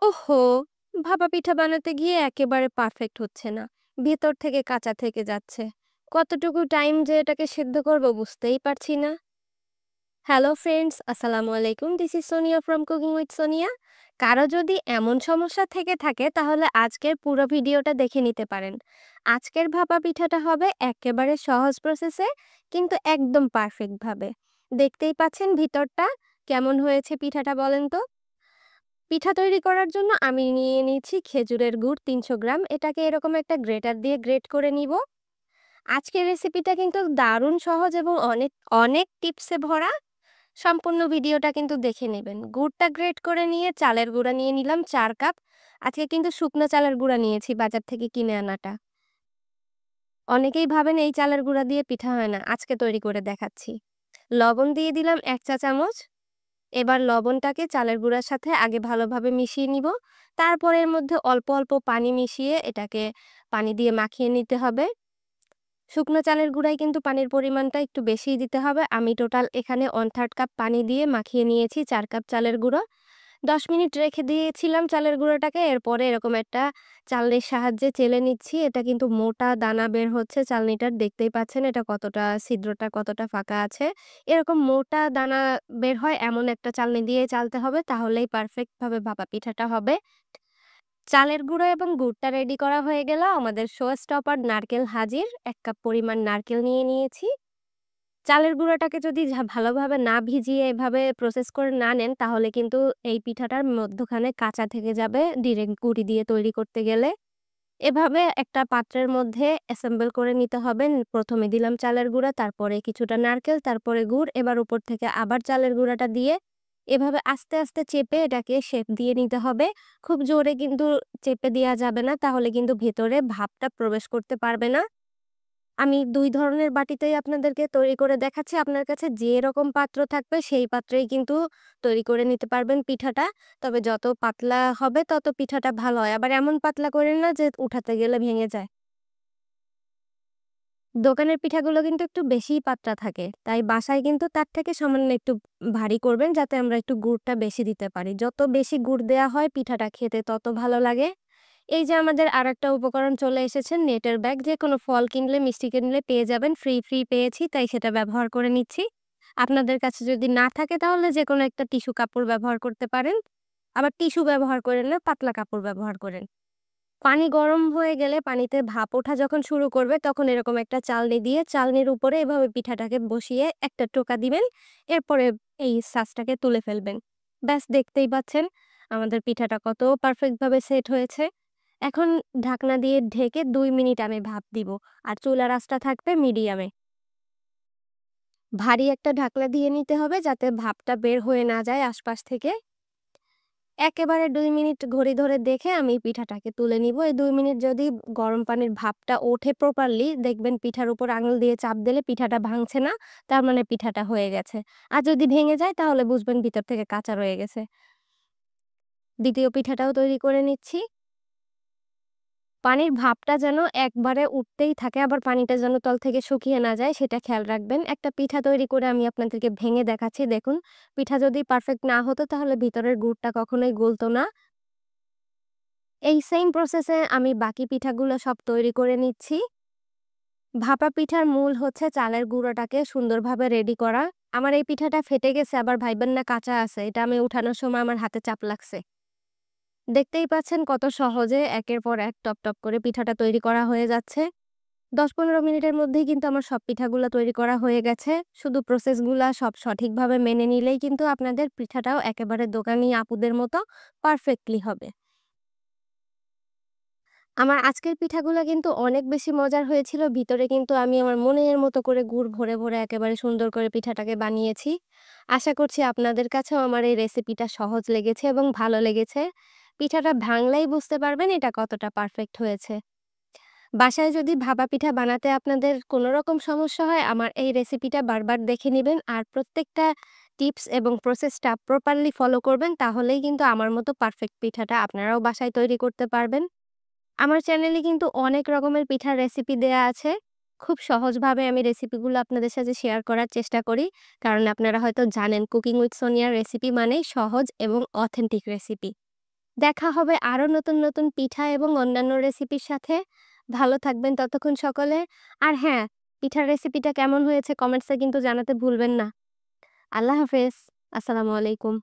ওহো! ভাপা পিঠা বানাতে গিয়ে একেবারে পারফেক্ট হচ্ছে না। ভেতর থেকে কাঁচা থেকে যাচ্ছে। কতটুকু টাইম যে এটাকে সেদ্ধ করব বুঝতেই পারছি না। হ্যালো ফ্রেন্ডস, আসসালামু আলাইকুম। This is Sonia from cooking with Sonia. কারো যদি এমন সমস্যা থেকে থাকে তাহলে আজকের পুরো ভিডিওটা দেখে নিতে পারেন। আজকের ভাপা পিঠাটা হবে একেবারে সহজ প্রসেসে কিন্তু একদম পারফেক্ট ভাবে। দেখতেই পাচ্ছেন ভিতরটা কেমন হয়েছে পিঠাটা বলেন তো? পিঠা তৈরি করার জন্য আমি নিয়ে নিয়েছি খেজুরের গুড় ৩০০ গ্রাম। এটাকে এরকম একটা গ্রেটার দিয়ে গ্রেট করে নিব। আজকের রেসিপিটা কিন্তু দারুণ সহজ এবং অনেক অনেক টিপসে ভরা। সম্পূর্ণ ভিডিওটা কিন্তু দেখে নেবেন। গুড়টা গ্রেট করে নিয়ে চালের গুঁড়া নিয়ে নিলাম ৪ কাপ। আজকে কিন্তু শুকনো চালের গুঁড়া নিয়েছি বাজার থেকে কিনে আনাটা। অনেকেই ভাবেন এই চালের গুঁড়া দিয়ে পিঠা হয় না। আজকে তৈরি করে দেখাচ্ছি। লবণ দিয়ে দিলাম ১ চা চামচ। এবার লবণটাকে চালের গুঁড়ার সাথে আগে ভালোভাবে মিশিয়ে নিব। তারপর এর মধ্যে অল্প অল্প পানি মিশিয়ে এটাকে পানি দিয়ে মাখিয়ে নিতে হবে। শুকনো চালের গুঁড়ায় কিন্তু পানির পরিমাণটা একটু বেশিই দিতে হবে। আমি টোটাল এখানে 1/3 কাপ পানি দিয়ে মাখিয়ে নিয়েছি ৪ কাপ চালের গুঁড়ো। ১০ মিনিট রেখে দিয়েছিলাম চালের গুঁড়োটাকে। এরপরে এরকম একটা চালনির সাহায্যে চেলে নিচ্ছি। এটা কিন্তু মোটা দানা বের হচ্ছে চালনিটার, দেখতেই পাচ্ছেন এটা কতটা ছিদ্রটা কতটা ফাঁকা আছে। এরকম মোটা দানা বের হয় এমন একটা চালনি দিয়ে চালতে হবে, তাহলেই পারফেক্ট ভাবে ভাপা পিঠাটা হবে। চালের গুঁড়ো এবং গুড়টা রেডি করা হয়ে গেল। আমাদের শো স্টপার নারকেল হাজির। ১ কাপ পরিমাণ নারকেল নিয়ে নিয়েছি। চালের গুঁড়োটাকে যদি ভালোভাবে না ভিজিয়ে এভাবে প্রসেস করে না নেন তাহলে কিন্তু এই পিঠাটার মধ্যখানে কাঁচা থেকে যাবে ডিরেক্ট গুঁড়ি দিয়ে তৈরি করতে গেলে। এভাবে একটা পাত্রের মধ্যে অ্যাসেম্বল করে নিতে হবে। প্রথমে দিলাম চালের গুঁড়া, তারপরে কিছুটা নারকেল, তারপরে গুড়, এবার উপর থেকে আবার চালের গুঁড়াটা দিয়ে এভাবে আস্তে আস্তে চেপে এটাকে শেপ দিয়ে নিতে হবে। খুব জোরে কিন্তু চেপে দেওয়া যাবে না, তাহলে কিন্তু ভেতরে ভাপটা প্রবেশ করতে পারবে না। আমি ২ ধরনের বাটিতেই আপনাদেরকে তৈরি করে দেখাচ্ছি। আপনার কাছে যেরকম পাত্র থাকবে সেই পাত্রেই কিন্তু তৈরি করে নিতে পারবেন পিঠাটা। তবে যত পাতলা হবে তত পিঠাটা ভালো হয়। আবার এমন পাতলা করেন না যে উঠাতে গেলে ভেঙে যায়। দোকানের পিঠাগুলো কিন্তু একটু বেশিই পাতলা থাকে। তাই বাসায় কিন্তু তার থেকে সামান্য একটু ভারী করবেন যাতে আমরা একটু গুড়টা বেশি দিতে পারি। যত বেশি গুড় দেয়া হয় পিঠাটা খেতে তত ভালো লাগে। এই যে আমাদের আরেকটা উপকরণ চলে এসেছে, নেটের ব্যাগ। যেকোনো ফল কিনলে, মিষ্টি কিনলে পেয়ে যাবেন। ফ্রি পেয়েছি তাই সেটা ব্যবহার করে নিচ্ছি। আপনাদের কাছে যদি না থাকে তাহলে যেকোনো একটা টিস্যু কাপড় ব্যবহার করতে পারেন। আবার টিস্যু ব্যবহার করেন না, পাতলা কাপড় ব্যবহার করেন। পানি গরম হয়ে গেলে পানিতে ভাপ ওঠা যখন শুরু করবে তখন এরকম একটা চালনি দিয়ে চালনির উপরে এভাবে পিঠাটাকে বসিয়ে একটা টোকা দিবেন। এরপরে এই ছাঁচটাকে তুলে ফেলবেন। ব্যাস, দেখতেই পাচ্ছেন আমাদের পিঠাটা কত পারফেক্ট ভাবে সেট হয়েছে। এখন ঢাকনা দিয়ে ঢেকে ২ মিনিট আমি ভাপ দিব। আর চুলার আঁচটা থাকবে মিডিয়ামে। ভারী একটা ঢাকনা দিয়ে নিতে হবে যাতে ভাপটা বের হয়ে না যায় আশপাশ থেকে। একেবারে ২ মিনিট ঘড়ি ধরে দেখে আমি পিঠাটাকে তুলে নিব। এই ২ মিনিট যদি গরম পানির ভাপটা ওঠে প্রপারলি, দেখবেন পিঠার উপর আঙুল দিয়ে চাপ দিলে পিঠাটা ভাঙছে না। তার মানে পিঠাটা হয়ে গেছে। আর যদি ভেঙে যায় তাহলে বুঝবেন ভিতর থেকে কাঁচা রয়ে গেছে। দ্বিতীয় পিঠাটাও তৈরি করে নিচ্ছি। পানির ভাপটা যেন একবারে উঠতেই থাকে, আবার পানিটা যেন তল থেকে শুকিয়ে না যায় সেটা খেয়াল রাখবেন। একটা পিঠা তৈরি করে আমি আপনাদেরকে ভেঙে দেখাচ্ছি, দেখুন। পিঠা যদি পারফেক্ট না হতো তাহলে ভিতরের গুড়টা কখনোই গলতো না। এই সেম প্রসেসে আমি বাকি পিঠাগুলো সব তৈরি করে নিচ্ছি। ভাপা পিঠার মূল হচ্ছে চালের গুঁড়োটাকে সুন্দরভাবে রেডি করা। আমার এই পিঠাটা ফেটে গেছে, আবার ভাইবেন না কাঁচা আছে। এটা আমি উঠানোর সময় আমার হাতে চাপ লাগছে। দেখতেই পাচ্ছেন কত সহজে একের পর এক টপ টপ করে পিঠাটা তৈরি করা হয়ে যাচ্ছে। ১০-১৫ মিনিটের মধ্যেই কিন্তু আমার সব পিঠাগুলা তৈরি করা হয়ে গেছে। শুধু প্রসেসগুলা সব সঠিকভাবে মেনে নিলেই কিন্তু আপনাদের পিঠাটাও একেবারে দোকানি আপুদের মতো পারফেক্টলি হবে। আমার আজকের পিঠাগুলা কিন্তু অনেক বেশি মজার হয়েছিল। ভিতরে কিন্তু আমি আমার মনের মতো করে গুড় ভরে ভরে একেবারে সুন্দর করে পিঠাটাকে বানিয়েছি। আশা করছি আপনাদের কাছেও আমার এই রেসিপিটা সহজ লেগেছে এবং ভালো লেগেছে। পিঠাটা ভাঙলেই বুঝতে পারবেন এটা কতটা পারফেক্ট হয়েছে। বাসায় যদি ভাপা পিঠা বানাতে আপনাদের কোনো রকম সমস্যা হয়, আমার এই রেসিপিটা বারবার দেখে নিবেন আর প্রত্যেকটা টিপস এবং প্রসেসটা প্রপারলি ফলো করবেন, তাহলেই কিন্তু আমার মতো পারফেক্ট পিঠাটা আপনারাও বাসায় তৈরি করতে পারবেন। আমার চ্যানেলে কিন্তু অনেক রকমের পিঠার রেসিপি দেয়া আছে। খুব সহজভাবে আমি রেসিপিগুলো আপনাদের সাথে শেয়ার করার চেষ্টা করি। কারণ আপনারা হয়তো জানেন কুকিং উইথ সোনিয়ার রেসিপি মানেই সহজ এবং অথেন্টিক রেসিপি। দেখা হবে আরো নতুন নতুন পিঠা এবং অন্যান্য রেসিপির সাথে। ভালো থাকবেন ততক্ষণ সকলে। আর হ্যাঁ, পিঠার রেসিপিটা কেমন হয়েছে কমেন্টসে কিন্তু জানাতে ভুলবেন না। আল্লাহ হাফেজ। আসসালামু আলাইকুম।